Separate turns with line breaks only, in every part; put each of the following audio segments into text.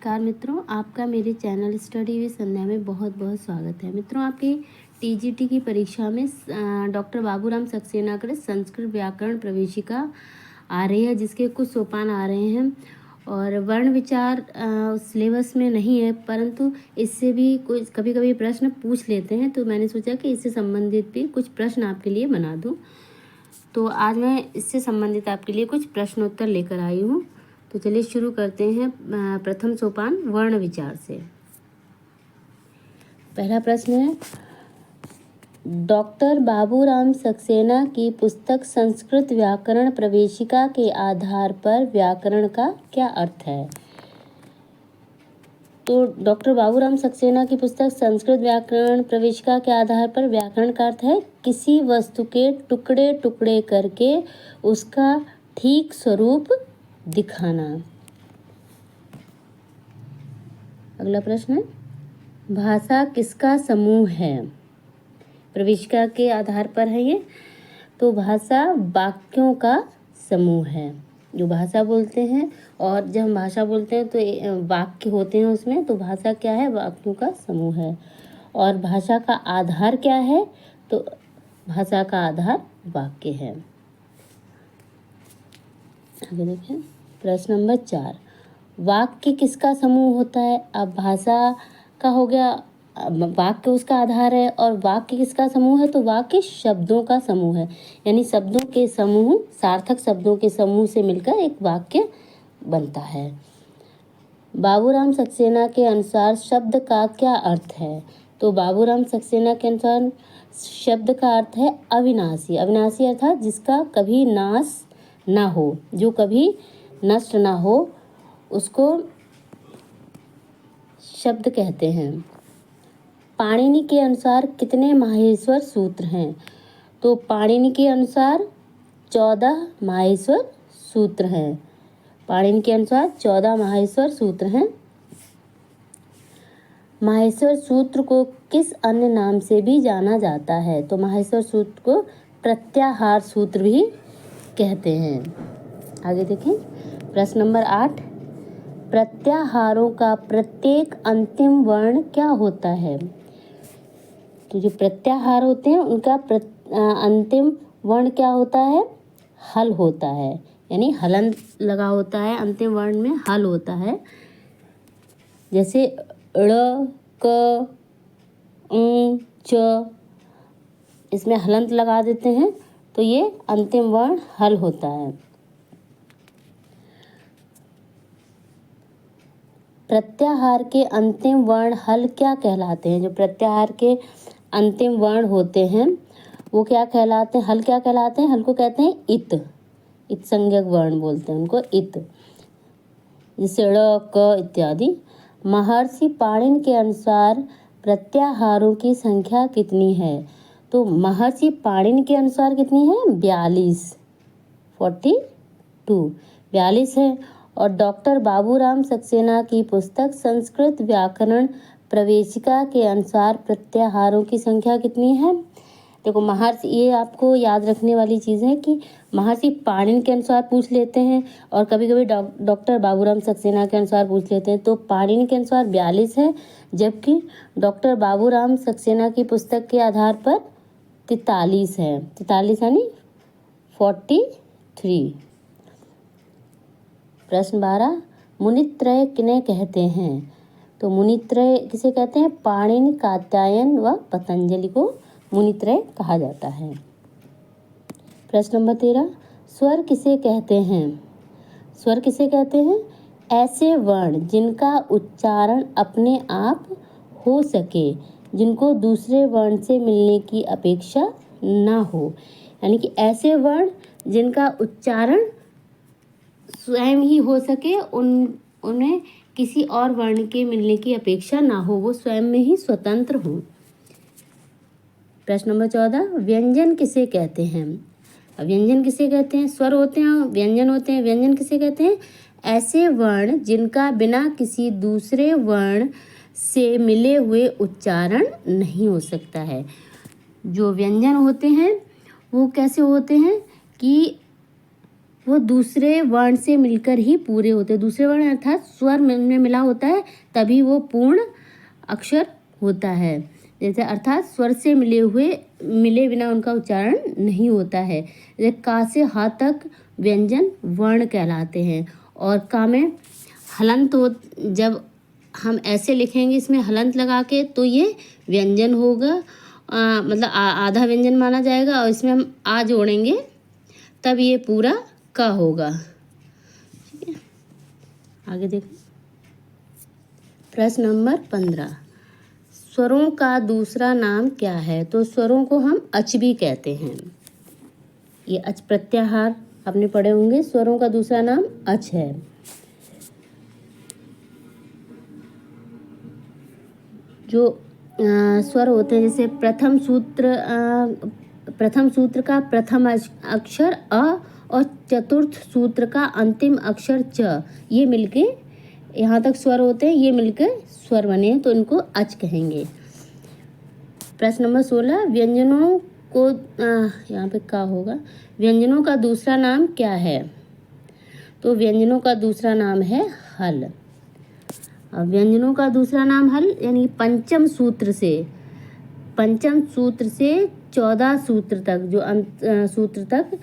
नमस्कार मित्रों, आपका मेरे चैनल स्टडी विद संध्या में बहुत बहुत स्वागत है। मित्रों, आपकी टीजीटी की परीक्षा में डॉक्टर बाबूराम सक्सेना के संस्कृत व्याकरण प्रवेशिका आ रही है, जिसके कुछ सोपान आ रहे हैं और वर्ण विचार सिलेबस में नहीं है, परंतु इससे भी कुछ कभी कभी प्रश्न पूछ लेते हैं, तो मैंने सोचा कि इससे संबंधित भी कुछ प्रश्न आपके लिए बना दूँ। तो आज मैं इससे संबंधित आपके लिए कुछ प्रश्नोत्तर लेकर आई हूँ। तो चलिए शुरू करते हैं प्रथम सोपान वर्ण विचार से। पहला प्रश्न है, डॉक्टर बाबूराम सक्सेना की पुस्तक संस्कृत व्याकरण प्रवेशिका के आधार पर व्याकरण का क्या अर्थ है? तो डॉक्टर बाबूराम सक्सेना की पुस्तक संस्कृत व्याकरण प्रवेशिका के आधार पर व्याकरण का अर्थ है किसी वस्तु के टुकड़े टुकड़े करके उसका ठीक स्वरूप दिखाना। अगला प्रश्न है, भाषा किसका समूह है? प्रवेशिका के आधार पर है ये। तो भाषा वाक्यों का समूह है, जो भाषा बोलते हैं। और जब हम भाषा बोलते हैं तो वाक्य होते हैं उसमें, तो भाषा क्या है? वाक्यों का समूह है। और भाषा का आधार क्या है? तो भाषा का आधार वाक्य है। आगे देखें, प्रश्न नंबर 4, वाक्य किसका समूह होता है? अब भाषा का हो गया, वाक्य उसका आधार है, और वाक्य किसका समूह है? तो वाक्य शब्दों का समूह है, यानी शब्दों के समूह, सार्थक शब्दों के समूह से मिलकर एक वाक्य बनता है। बाबूराम सक्सेना के अनुसार शब्द का क्या अर्थ है? तो बाबूराम सक्सेना के अनुसार शब्द का अर्थ है अविनाशी। अविनाशी अर्थात जिसका कभी नाश ना हो, जो कभी नष्ट ना हो, उसको शब्द कहते हैं। पाणिनि के अनुसार कितने माहेश्वर सूत्र हैं? तो पाणिनि के अनुसार 14 माहेश्वर सूत्र हैं। पाणिनि के अनुसार 14 माहेश्वर सूत्र हैं। माहेश्वर सूत्र को किस अन्य नाम से भी जाना जाता है? तो माहेश्वर सूत्र को प्रत्याहार सूत्र भी कहते हैं। आगे देखें, प्रश्न नंबर 8, प्रत्याहारों का प्रत्येक अंतिम वर्ण क्या होता है? तो जो प्रत्याहार होते हैं उनका अंतिम वर्ण क्या होता है? हल होता है, यानी हलंत लगा होता है, अंतिम वर्ण में हल होता है। जैसे ड़, क, च, इसमें हलंत लगा देते हैं तो ये अंतिम वर्ण हल होता है। प्रत्याहार के अंतिम वर्ण हल क्या कहलाते हैं? जो प्रत्याहार के अंतिम वर्ण होते हैं वो क्या कहलाते हैं? हल क्या कहलाते हैं? हल को कहते हैं इत। इत संज्ञक वर्ण बोलते हैं उनको, इत, जैसे ड़, क इत्यादि। महर्षि पाणिनि के अनुसार प्रत्याहारों की संख्या कितनी है? तो महर्षि पाणिनि के अनुसार कितनी है? 42 है। और डॉक्टर बाबूराम सक्सेना की पुस्तक संस्कृत व्याकरण प्रवेशिका के अनुसार प्रत्याहारों की संख्या कितनी है? देखो, महर्षि, ये आपको याद रखने वाली चीज़ है कि महर्षि पाणिनि के अनुसार पूछ लेते हैं और कभी कभी डॉक्टर बाबूराम सक्सेना के अनुसार पूछ लेते हैं। तो पाणिनि के अनुसार 42 है, जबकि डॉक्टर बाबूराम सक्सेना की पुस्तक के आधार पर 43 है। 43 यानी 43। प्रश्न 12, मुनित्रय किन्हें कहते हैं? तो मुनित्रय किसे कहते हैं? पाणिनि, कात्यायन व पतंजलि को मुनित्रय कहा जाता है। प्रश्न नंबर 13, स्वर किसे कहते हैं? स्वर किसे कहते हैं? ऐसे वर्ण जिनका उच्चारण अपने आप हो सके, जिनको दूसरे वर्ण से मिलने की अपेक्षा ना हो, यानी कि ऐसे वर्ण जिनका उच्चारण स्वयं ही हो सके, उन्हें किसी और वर्ण के मिलने की अपेक्षा ना हो, वो स्वयं में ही स्वतंत्र हो। प्रश्न नंबर 14, व्यंजन किसे कहते हैं? व्यंजन किसे कहते हैं? स्वर होते हैं, व्यंजन होते हैं। व्यंजन किसे कहते हैं? ऐसे वर्ण जिनका बिना किसी दूसरे वर्ण से मिले हुए उच्चारण नहीं हो सकता है। जो व्यंजन होते हैं वो कैसे होते हैं कि वो दूसरे वर्ण से मिलकर ही पूरे होते हैं। दूसरे वर्ण अर्थात स्वर में मिला होता है तभी वो पूर्ण अक्षर होता है। जैसे अर्थात स्वर से मिले बिना उनका उच्चारण नहीं होता है। जैसे का से हा तक व्यंजन वर्ण कहलाते हैं और का में हलंत हो, जब हम ऐसे लिखेंगे इसमें हलंत लगा के तो ये व्यंजन होगा, मतलब आधा व्यंजन माना जाएगा, और इसमें हम आ जोड़ेंगे तब ये पूरा का होगा। ठीक है, आगे देखो प्रश्न नंबर 15, स्वरों का दूसरा नाम क्या है? तो स्वरों को हम अच भी कहते हैं। ये अच प्रत्याहार आपने पढ़े होंगे। स्वरों का दूसरा नाम अच है। जो स्वर होते हैं, जैसे प्रथम सूत्र का प्रथम अक्षर अ और चतुर्थ सूत्र का अंतिम अक्षर च, ये मिलके यहाँ तक स्वर होते हैं, ये मिलकर स्वर बने हैं तो इनको अच कहेंगे। प्रश्न नंबर 16, व्यंजनों को यहाँ पे का होगा, व्यंजनों का दूसरा नाम क्या है? तो व्यंजनों का दूसरा नाम है हल। अब व्यंजनों का दूसरा नाम हल यानी पंचम सूत्र से 14 सूत्र तक, जो सूत्र तक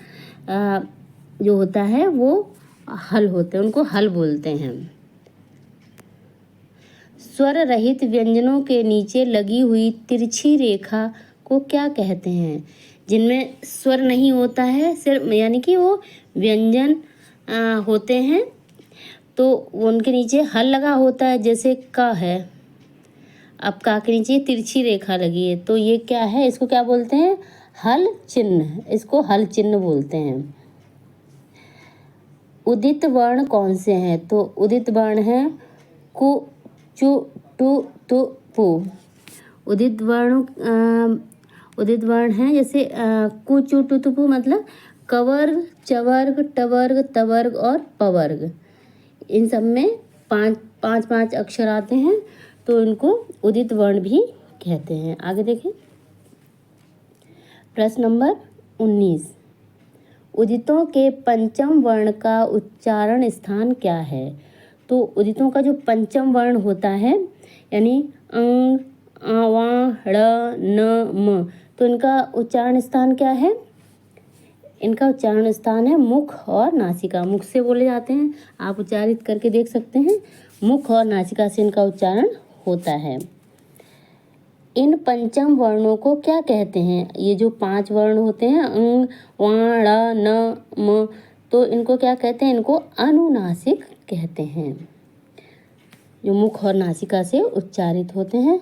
जो होता है वो हल होते हैं, उनको हल बोलते हैं। स्वर रहित व्यंजनों के नीचे लगी हुई तिरछी रेखा को क्या कहते हैं? जिनमें स्वर नहीं होता है, सिर्फ यानी कि वो व्यंजन होते हैं तो उनके नीचे हल लगा होता है, जैसे का है। अब का के नीचे तिरछी रेखा लगी है तो ये क्या है? इसको क्या बोलते हैं? हल चिन्ह। इसको हल चिन्ह बोलते हैं। उदित वर्ण कौन से हैं? तो उदित वर्ण हैं कु, चु, टु, तु, पु। उदित वर्ण हैं जैसे कु, चु, टु, तु, पु, मतलब कवर्ग, चवर्ग, टवर्ग, तवर्ग और पवर्ग। इन सब में पाँच अक्षर आते हैं तो इनको उदित वर्ण भी कहते हैं। आगे देखें प्रश्न नंबर 19, उदितों के पंचम वर्ण का उच्चारण स्थान क्या है? तो उदितों का जो पंचम वर्ण होता है यानी अंग, आ, वा, ड़, न, म, तो इनका उच्चारण स्थान क्या है? इनका उच्चारण स्थान है मुख और नासिका। मुख से बोले जाते हैं, आप उच्चारित करके देख सकते हैं। मुख और नासिका से इनका उच्चारण होता है। इन पंचम वर्णों को क्या कहते हैं? ये जो 5 वर्ण होते हैं अंग, वा, ड़, न, म, तो इनको क्या कहते हैं? इनको अनुनासिक कहते हैं, जो मुख और नासिका से उच्चारित होते हैं।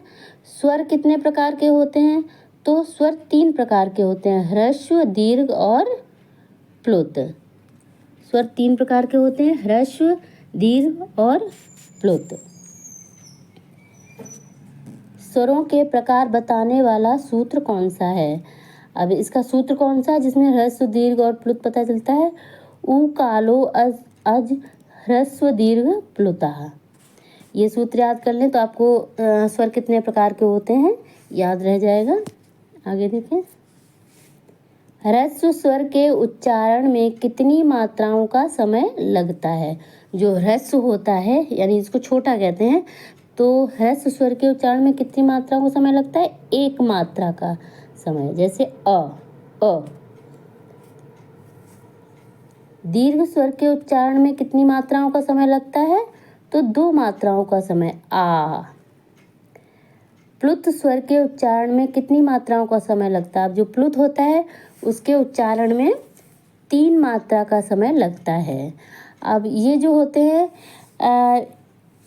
स्वर कितने प्रकार के होते हैं? तो स्वर 3 प्रकार के होते हैं, ह्रस्व, दीर्घ और प्लुत। स्वर 3 प्रकार के होते हैं, ह्रस्व, दीर्घ और प्लुत। स्वरों के प्रकार बताने वाला सूत्र कौन सा है? अब इसका सूत्र कौन सा है जिसमें ह्रस्व, दीर्घ और प्लुत पता चलता है? उ कालो अज ह्रस्व दीर्घ प्लुतः। ये सूत्र याद कर लें तो आपको स्वर कितने प्रकार के होते हैं याद रह जाएगा। आगे देखें, ह्रस्व स्वर के उच्चारण में कितनी मात्राओं का समय लगता है? जो ह्रस्व होता है यानी इसको छोटा कहते हैं, तो ह्रस्व स्वर के उच्चारण में कितनी मात्राओं का समय लगता है? 1 मात्रा का समय, जैसे अ। दीर्घ स्वर के उच्चारण में कितनी मात्राओं का समय लगता है? तो 2 मात्राओं का समय, आ। प्लुत स्वर के उच्चारण में कितनी मात्राओं का समय लगता है? अब जो प्लुत होता है उसके उच्चारण में 3 मात्रा का समय लगता है। अब ये जो होते हैं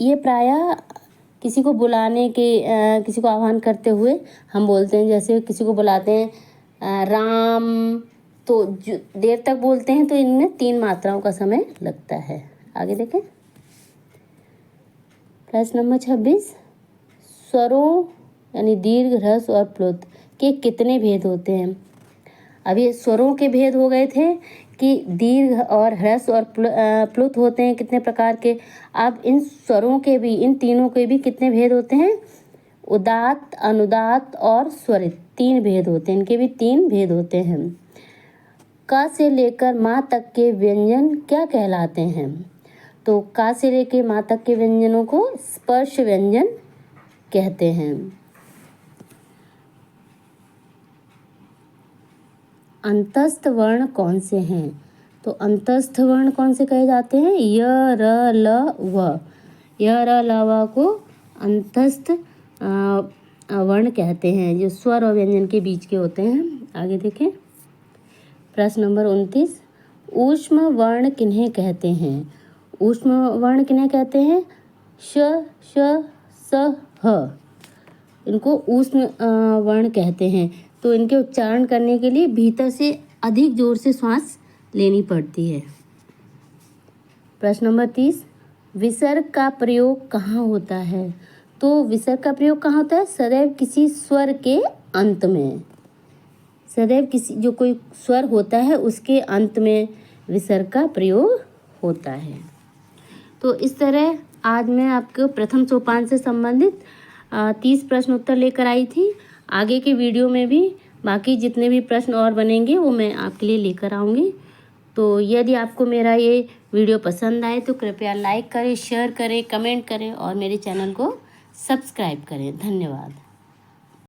ये प्रायः किसी को बुलाने के किसी को आह्वान करते हुए हम बोलते हैं। जैसे किसी को बुलाते हैं राम, तो जो देर तक बोलते हैं तो इनमें 3 मात्राओं का समय लगता है। आगे देखें प्रश्न नंबर 26, स्वरों यानी दीर्घ, ह्रस्व और प्लुत के कितने भेद होते हैं? अब ये स्वरों के भेद हो गए थे कि दीर्घ और ह्रस्व और प्लुत होते हैं कितने प्रकार के। अब इन स्वरों के भी, इन तीनों के भी कितने भेद होते हैं? उदात्त, अनुदात्त और स्वरित, 3 भेद होते हैं। इनके भी 3 भेद होते हैं। का से लेकर माँ तक के व्यंजन क्या कहलाते हैं? तो का से लेकर माँ तक के व्यंजनों को स्पर्श व्यंजन कहते हैं। अंतस्थ वर्ण कौन से हैं? तो अंतस्थ वर्ण कौन से कहे जाते हैं? य, र, ल, व। य, र, ल, व को अंतस्थ वर्ण कहते हैं, जो स्वर और व्यंजन के बीच के होते हैं। आगे देखें, प्रश्न नंबर 29, ऊष्म वर्ण किन्हें कहते हैं? ऊष्म वर्ण किन्हें कहते हैं? श, श, स, ह। इनको ऊष्म वर्ण कहते हैं। तो इनके उच्चारण करने के लिए भीतर से अधिक जोर से श्वास लेनी पड़ती है। प्रश्न नंबर 30, विसर्ग का प्रयोग कहाँ होता है? तो विसर्ग का प्रयोग कहाँ होता है? सदैव किसी स्वर के अंत में। सदैव किसी जो कोई स्वर होता है उसके अंत में विसर्ग का प्रयोग होता है। तो इस तरह आज मैं आपको प्रथम सोपान से संबंधित 30 प्रश्न उत्तर लेकर आई थी। आगे के वीडियो में भी बाकी जितने भी प्रश्न और बनेंगे वो मैं आपके लिए लेकर आऊँगी। तो यदि आपको मेरा ये वीडियो पसंद आए तो कृपया लाइक करें, शेयर करें, कमेंट करें और मेरे चैनल को सब्सक्राइब करें। धन्यवाद।